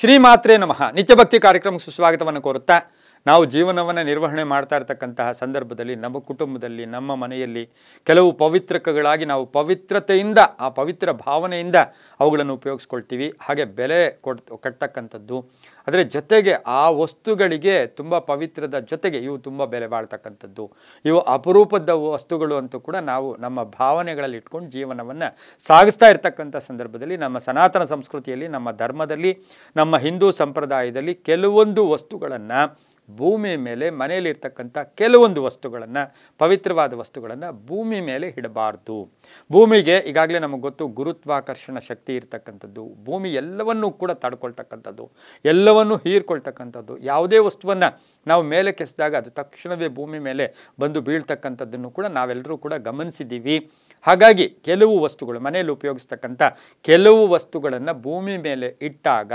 ಶ್ರೀಮಾತ್ರೇ ನಮಃ. ನಿತ್ಯಭಕ್ತಿ ಕಾರ್ಯಕ್ರಮಕ್ಕೆ ಸುಸ್ವಾಗತವನ್ನು ಕೋರುತ್ತಾ ನಾವು ಜೀವನವನ್ನು ನಿರ್ವಹಣೆ ಮಾಡ್ತಾ ಇರತಕ್ಕಂತಹ ಸಂದರ್ಭದಲ್ಲಿ ನಮ್ಮ ಕುಟುಂಬದಲ್ಲಿ ನಮ್ಮ ಮನೆಯಲ್ಲಿ ಕೆಲವು ಪವಿತ್ರಕಗಳಾಗಿ ನಾವು ಪವಿತ್ರತೆಯಿಂದ ಆ ಪವಿತ್ರ ಭಾವನೆಯಿಂದ ಅವುಗಳನ್ನು ಉಪಯೋಗಿಸ್ಕೊಳ್ತೀವಿ. ಹಾಗೆ ಬೆಲೆ ಕಟ್ಟತಕ್ಕಂಥದ್ದು, ಅದರ ಜೊತೆಗೆ ಆ ವಸ್ತುಗಳಿಗೆ ತುಂಬ ಪವಿತ್ರದ ಜೊತೆಗೆ ಇವು ತುಂಬ ಬೆಲೆ ಬಾಳ್ತಕ್ಕಂಥದ್ದು, ಇವು ಅಪರೂಪದ ವಸ್ತುಗಳು ಅಂತೂ ಕೂಡ ನಾವು ನಮ್ಮ ಭಾವನೆಗಳಲ್ಲಿ ಇಟ್ಕೊಂಡು ಜೀವನವನ್ನು ಸಾಗಿಸ್ತಾ ಇರ್ತಕ್ಕಂಥ ಸಂದರ್ಭದಲ್ಲಿ ನಮ್ಮ ಸನಾತನ ಸಂಸ್ಕೃತಿಯಲ್ಲಿ, ನಮ್ಮ ಧರ್ಮದಲ್ಲಿ, ನಮ್ಮ ಹಿಂದೂ ಸಂಪ್ರದಾಯದಲ್ಲಿ ಕೆಲವೊಂದು ವಸ್ತುಗಳನ್ನು ಭೂಮಿ ಮೇಲೆ ಮನೆಯಲ್ಲಿರ್ತಕ್ಕಂಥ ಕೆಲವೊಂದು ವಸ್ತುಗಳನ್ನು, ಪವಿತ್ರವಾದ ವಸ್ತುಗಳನ್ನು ಭೂಮಿ ಮೇಲೆ ಇಡಬಾರ್ದು. ಭೂಮಿಗೆ ಈಗಾಗಲೇ ನಮಗೆ ಗೊತ್ತು, ಗುರುತ್ವಾಕರ್ಷಣ ಶಕ್ತಿ ಇರ್ತಕ್ಕಂಥದ್ದು, ಭೂಮಿ ಎಲ್ಲವನ್ನೂ ಕೂಡ ತಡ್ಕೊಳ್ತಕ್ಕಂಥದ್ದು, ಎಲ್ಲವನ್ನೂ ಹೀರ್ಕೊಳ್ತಕ್ಕಂಥದ್ದು. ಯಾವುದೇ ವಸ್ತುವನ್ನು ನಾವು ಮೇಲೆ ಕೆಸಿದಾಗ ಅದು ತಕ್ಷಣವೇ ಭೂಮಿ ಮೇಲೆ ಬಂದು ಬೀಳ್ತಕ್ಕಂಥದ್ದನ್ನು ಕೂಡ ನಾವೆಲ್ಲರೂ ಕೂಡ ಗಮನಿಸಿದ್ದೀವಿ. ಹಾಗಾಗಿ ಕೆಲವು ವಸ್ತುಗಳು, ಮನೆಯಲ್ಲಿ ಉಪಯೋಗಿಸ್ತಕ್ಕಂಥ ಕೆಲವು ವಸ್ತುಗಳನ್ನು ಭೂಮಿ ಮೇಲೆ ಇಟ್ಟಾಗ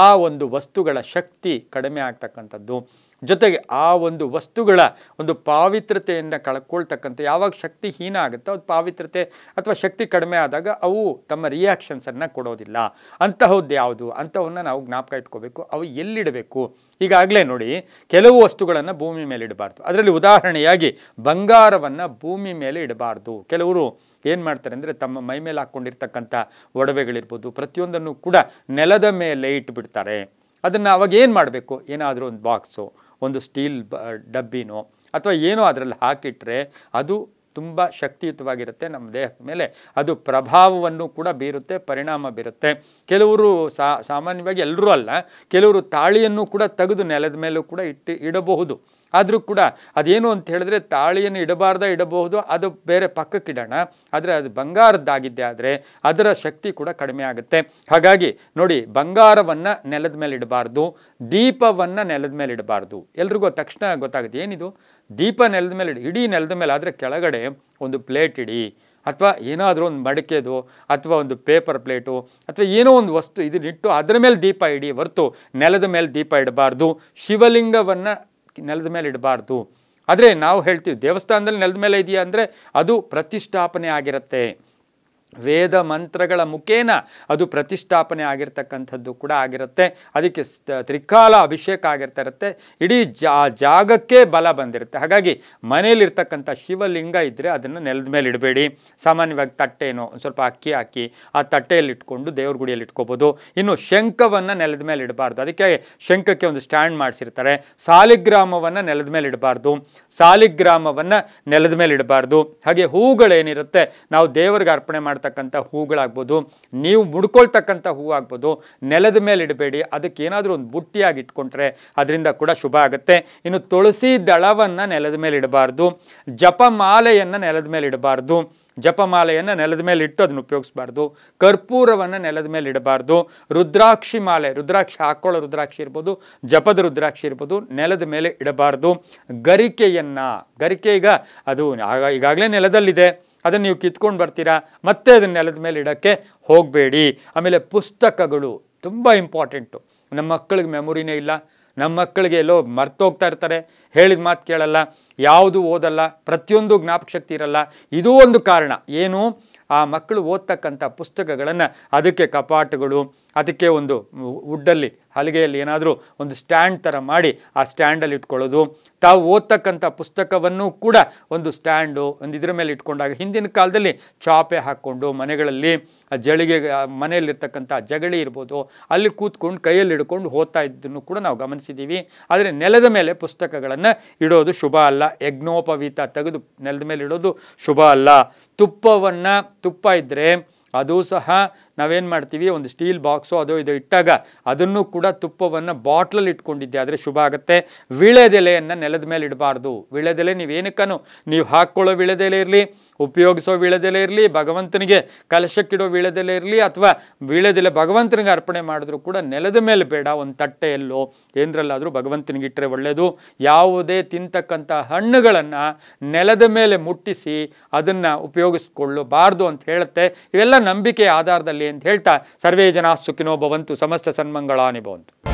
ಆ ಒಂದು ವಸ್ತುಗಳ ಶಕ್ತಿ ಕಡಿಮೆ ಆಗ್ತಕ್ಕಂಥದ್ದು, ಜೊತೆಗೆ ಆ ಒಂದು ವಸ್ತುಗಳ ಒಂದು ಪಾವಿತ್ರತೆಯನ್ನು ಕಳ್ಕೊಳ್ತಕ್ಕಂಥ, ಯಾವಾಗ ಶಕ್ತಿ ಹೀನ ಆಗುತ್ತೋ ಅದು ಪಾವಿತ್ರತೆ ಅಥವಾ ಶಕ್ತಿ ಕಡಿಮೆ ಆದಾಗ ಅವು ತಮ್ಮ ರಿಯಾಕ್ಷನ್ಸನ್ನು ಕೊಡೋದಿಲ್ಲ. ಅಂತಹದ್ದು ಯಾವುದು ಅಂಥವನ್ನ ನಾವು ಜ್ಞಾಪಕ ಇಟ್ಕೋಬೇಕು. ಅವು ಎಲ್ಲಿಡಬೇಕು? ಈಗಾಗಲೇ ನೋಡಿ, ಕೆಲವು ವಸ್ತುಗಳನ್ನು ಭೂಮಿ ಮೇಲೆ ಇಡಬಾರ್ದು. ಅದರಲ್ಲಿ ಉದಾಹರಣೆಯಾಗಿ ಬಂಗಾರವನ್ನು ಭೂಮಿ ಮೇಲೆ ಇಡಬಾರ್ದು. ಕೆಲವರು ಏನು ಮಾಡ್ತಾರೆ ಅಂದರೆ ತಮ್ಮ ಮೈ ಮೇಲೆ ಹಾಕ್ಕೊಂಡಿರ್ತಕ್ಕಂಥ ಒಡವೆಗಳಿರ್ಬೋದು, ಪ್ರತಿಯೊಂದನ್ನು ಕೂಡ ನೆಲದ ಮೇಲೆ ಇಟ್ಟುಬಿಡ್ತಾರೆ. ಅದನ್ನು ಅವಾಗ ಏನು ಮಾಡಬೇಕು? ಏನಾದರೂ ಒಂದು ಬಾಕ್ಸು, ಒಂದು ಸ್ಟೀಲ್ ಡಬ್ಬಿನೋ ಅಥವಾ ಏನೋ ಅದರಲ್ಲಿ ಹಾಕಿಟ್ರೆ ಅದು ತುಂಬ ಶಕ್ತಿಯುತವಾಗಿರುತ್ತೆ. ನಮ್ಮ ದೇಹದ ಮೇಲೆ ಅದು ಪ್ರಭಾವವನ್ನು ಕೂಡ ಬೀರುತ್ತೆ, ಪರಿಣಾಮ ಬೀರುತ್ತೆ. ಕೆಲವರು ಸಾಮಾನ್ಯವಾಗಿ ಎಲ್ಲರೂ ಅಲ್ಲ, ಕೆಲವರು ತಾಳಿಯನ್ನು ಕೂಡ ತೆಗೆದು ನೆಲದ ಮೇಲೂ ಕೂಡ ಇಡಬಹುದು. ಆದರೂ ಕೂಡ ಅದೇನು ಅಂತ ಹೇಳಿದ್ರೆ, ತಾಳಿಯನ್ನು ಇಡಬಹುದು, ಅದು ಬೇರೆ ಪಕ್ಕಕ್ಕಿಡೋಣ. ಆದರೆ ಅದು ಬಂಗಾರದ್ದಾಗಿದ್ದೆ ಆದರೆ ಅದರ ಶಕ್ತಿ ಕೂಡ ಕಡಿಮೆ ಆಗುತ್ತೆ. ಹಾಗಾಗಿ ನೋಡಿ, ಬಂಗಾರವನ್ನು ನೆಲದ ಮೇಲೆ ಇಡಬಾರ್ದು, ದೀಪವನ್ನು ನೆಲದ ಮೇಲೆ ಇಡಬಾರ್ದು. ಎಲ್ರಿಗೂ ತಕ್ಷಣ ಗೊತ್ತಾಗುತ್ತೆ, ಏನಿದು ದೀಪ ನೆಲದ ಮೇಲೆ ಇಡೀ ನೆಲದ ಮೇಲೆ, ಆದರೆ ಕೆಳಗಡೆ ಒಂದು ಪ್ಲೇಟ್ ಇಡಿ, ಅಥವಾ ಏನಾದರೂ ಒಂದು ಮಡಿಕೆದು ಅಥವಾ ಒಂದು ಪೇಪರ್ ಪ್ಲೇಟು ಅಥವಾ ಏನೋ ಒಂದು ವಸ್ತು ಇದನ್ನಿಟ್ಟು ಅದರ ಮೇಲೆ ದೀಪ ಇಡಿ ಹೊರತು ನೆಲದ ಮೇಲೆ ದೀಪ ಇಡಬಾರ್ದು. ಶಿವಲಿಂಗವನ್ನು ನೆಲದ ಮೇಲೆ ಇಡಬಾರ್ದು. ಆದರೆ ನಾವು ಹೇಳ್ತೀವಿ ದೇವಸ್ಥಾನದಲ್ಲಿ ನೆಲದ ಮೇಲೆ ಇದೆಯಾ ಅಂದರೆ ಅದು ಪ್ರತಿಷ್ಠಾಪನೆ ಆಗಿರುತ್ತೆ, ವೇದ ಮಂತ್ರಗಳ ಮುಖೇನ ಅದು ಪ್ರತಿಷ್ಠಾಪನೆ ಆಗಿರ್ತಕ್ಕಂಥದ್ದು ಕೂಡ ಆಗಿರುತ್ತೆ. ಅದಕ್ಕೆ ತ್ರಿಕಾಲ ಅಭಿಷೇಕ ಆಗಿರ್ತಾ ಇರುತ್ತೆ, ಇಡೀ ಜಾಗಕ್ಕೆ ಬಲ ಬಂದಿರುತ್ತೆ. ಹಾಗಾಗಿ ಮನೆಯಲ್ಲಿರ್ತಕ್ಕಂಥ ಶಿವಲಿಂಗ ಇದ್ದರೆ ಅದನ್ನು ನೆಲದ ಮೇಲೆ ಇಡಬೇಡಿ. ಸಾಮಾನ್ಯವಾಗಿ ತಟ್ಟೆನೋ ಒಂದು ಸ್ವಲ್ಪ ಅಕ್ಕಿ ಹಾಕಿ ಆ ತಟ್ಟೆಯಲ್ಲಿ ಇಟ್ಕೊಂಡು ದೇವ್ರ ಗುಡಿಯಲ್ಲಿ ಇಟ್ಕೋಬೋದು. ಇನ್ನು ಶಂಖವನ್ನು ನೆಲದ ಮೇಲೆ ಇಡಬಾರ್ದು, ಅದಕ್ಕೆ ಶಂಖಕ್ಕೆ ಒಂದು ಸ್ಟ್ಯಾಂಡ್ ಮಾಡಿಸಿರ್ತಾರೆ. ಸಾಲಿಗ್ರಾಮವನ್ನು ನೆಲದ ಮೇಲೆ ಇಡಬಾರ್ದು, ಸಾಲಿಗ್ರಾಮವನ್ನು ನೆಲದ ಮೇಲೆ ಇಡಬಾರ್ದು. ಹಾಗೆ ಹೂಗಳೇನಿರುತ್ತೆ, ನಾವು ದೇವರಿಗೆ ಅರ್ಪಣೆ ತಕ್ಕಂಥ ಹೂಗಳಾಗ್ಬೋದು, ನೀವು ಮುಡ್ಕೊಳ್ತಕ್ಕಂಥ ಹೂ ಆಗ್ಬೋದು, ನೆಲದ ಮೇಲೆ ಇಡಬೇಡಿ. ಅದಕ್ಕೆ ಏನಾದರೂ ಒಂದು ಬುಟ್ಟಿಯಾಗಿ ಇಟ್ಕೊಂಡ್ರೆ ಅದರಿಂದ ಕೂಡ ಶುಭ ಆಗುತ್ತೆ. ಇನ್ನು ತುಳಸಿ ದಳವನ್ನು ನೆಲದ ಮೇಲೆ ಇಡಬಾರ್ದು, ಜಪಮಾಲೆಯನ್ನು ನೆಲದ ಮೇಲೆ ಇಡಬಾರ್ದು, ಜಪಮಾಲೆಯನ್ನು ನೆಲದ ಮೇಲೆ ಇಟ್ಟು ಅದನ್ನು ಉಪಯೋಗಿಸಬಾರ್ದು. ಕರ್ಪೂರವನ್ನು ನೆಲದ ಮೇಲೆ ಇಡಬಾರ್ದು. ರುದ್ರಾಕ್ಷಿ ಮಾಲೆ, ರುದ್ರಾಕ್ಷಿ ಹಾಕೊಳ್ಳೋ ರುದ್ರಾಕ್ಷಿ ಇರ್ಬೋದು, ಜಪದ ರುದ್ರಾಕ್ಷಿ ಇರ್ಬೋದು, ನೆಲದ ಮೇಲೆ ಇಡಬಾರ್ದು. ಗರಿಕೆ ಈಗ ಅದು ಈಗಾಗಲೇ ನೆಲದಲ್ಲಿದೆ, ಅದನ್ನು ನೀವು ಕಿತ್ಕೊಂಡು ಬರ್ತೀರಾ, ಮತ್ತೆ ಅದನ್ನ ನೆಲದ ಮೇಲೆ ಇಡೋಕ್ಕೆ ಹೋಗಬೇಡಿ. ಆಮೇಲೆ ಪುಸ್ತಕಗಳು ತುಂಬ ಇಂಪಾರ್ಟೆಂಟು. ನಮ್ಮ ಮಕ್ಕಳಿಗೆ ಮೆಮೊರಿನೇ ಇಲ್ಲ, ನಮ್ಮ ಮಕ್ಕಳಿಗೆ ಎಲ್ಲೋ ಮರ್ತೋಗ್ತಾ ಇರ್ತಾರೆ, ಹೇಳಿದ ಮಾತು ಕೇಳಲ್ಲ, ಯಾವುದು ಓದಲ್ಲ, ಪ್ರತಿಯೊಂದು ಜ್ಞಾಪಕ ಶಕ್ತಿ ಇರಲ್ಲ. ಇದೂ ಒಂದು ಕಾರಣ. ಏನು? ಆ ಮಕ್ಕಳು ಓದ್ತಕ್ಕಂಥ ಪುಸ್ತಕಗಳನ್ನು ಅದಕ್ಕೆ ಕಪಾಟುಗಳು, ಅದಕ್ಕೆ ಒಂದು ವುಡ್ಡಲ್ಲಿ ಹಲಿಗೆಯಲ್ಲಿ ಏನಾದರೂ ಒಂದು ಸ್ಟ್ಯಾಂಡ್ ಥರ ಮಾಡಿ ಆ ಸ್ಟ್ಯಾಂಡಲ್ಲಿ ಇಟ್ಕೊಳ್ಳೋದು. ತಾವು ಓದ್ತಕ್ಕಂಥ ಪುಸ್ತಕವನ್ನು ಕೂಡ ಒಂದು ಸ್ಟ್ಯಾಂಡು ಒಂದು ಇದರ ಮೇಲೆ ಇಟ್ಕೊಂಡಾಗ, ಹಿಂದಿನ ಕಾಲದಲ್ಲಿ ಚಾಪೆ ಹಾಕ್ಕೊಂಡು ಮನೆಗಳಲ್ಲಿ ಜಳಿಗೆ, ಮನೆಯಲ್ಲಿರ್ತಕ್ಕಂಥ ಜಗಳಿ ಇರ್ಬೋದು, ಅಲ್ಲಿ ಕೂತ್ಕೊಂಡು ಕೈಯಲ್ಲಿ ಹಿಡ್ಕೊಂಡು ಓದ್ತಾ ಇದ್ದನ್ನು ಕೂಡ ನಾವು ಗಮನಿಸಿದ್ದೀವಿ. ಆದರೆ ನೆಲದ ಮೇಲೆ ಪುಸ್ತಕಗಳನ್ನು ಇಡೋದು ಶುಭ ಅಲ್ಲ. ಯಜ್ಞೋಪವೀತ ತೆಗೆದು ನೆಲದ ಮೇಲೆ ಇಡೋದು ಶುಭ ಅಲ್ಲ. ತುಪ್ಪ ಇದ್ದರೆ ಅದು ಸಹ ನಾವೇನು ಮಾಡ್ತೀವಿ, ಒಂದು ಸ್ಟೀಲ್ ಬಾಕ್ಸು ಅದೋ ಇದು ಇಟ್ಟಾಗ ಅದನ್ನು ಕೂಡ ತುಪ್ಪವನ್ನು ಬಾಟ್ಲಲ್ಲಿ ಇಟ್ಕೊಂಡಿದ್ದೆ ಆದರೆ ಶುಭ ಆಗುತ್ತೆ. ವೀಳ್ಯದೆಲೆಯನ್ನು ನೆಲದ ಮೇಲೆ ಇಡಬಾರ್ದು. ವೀಳ್ಯದೆಲೆ ನೀವೇನಕ್ಕೂ, ನೀವು ಹಾಕ್ಕೊಳ್ಳೋ ವೀಳ್ಯದೆಲೆ ಇರಲಿ, ಉಪಯೋಗಿಸೋ ವೀಳ್ಯದೆಲೆ ಇರಲಿ, ಭಗವಂತನಿಗೆ ಕಲಶಕ್ಕಿಡೋ ವೀಳ್ಯದೆಲೆ ಇರಲಿ, ಅಥವಾ ವೀಳ್ಯದೆಲೆ ಭಗವಂತನಿಗೆ ಅರ್ಪಣೆ ಮಾಡಿದ್ರೂ ಕೂಡ ನೆಲದ ಮೇಲೆ ಬೇಡ. ಒಂದು ತಟ್ಟೆಯಲ್ಲೋ ಏನರಲ್ಲಾದರೂ ಭಗವಂತನಿಗೆ ಇಟ್ಟರೆ ಒಳ್ಳೆಯದು. ಯಾವುದೇ ತಿಂತಕ್ಕಂಥ ಹಣ್ಣುಗಳನ್ನು ನೆಲದ ಮೇಲೆ ಮುಟ್ಟಿಸಿ ಅದನ್ನು ಉಪಯೋಗಿಸ್ಕೊಳ್ಳಬಾರ್ದು ಅಂತ ಹೇಳುತ್ತೆ. ಇವೆಲ್ಲ ನಂಬಿಕೆ ಆಧಾರದಲ್ಲಿ ಅಂತ ಹೇಳ್ತಾ, ಸರ್ವೇ ಜನ ಸುಖಿನೋ ಭವಂತು, ಸಮಸ್ತ ಸನ್ಮಂಗಳಾನಿ ಭವಂತು.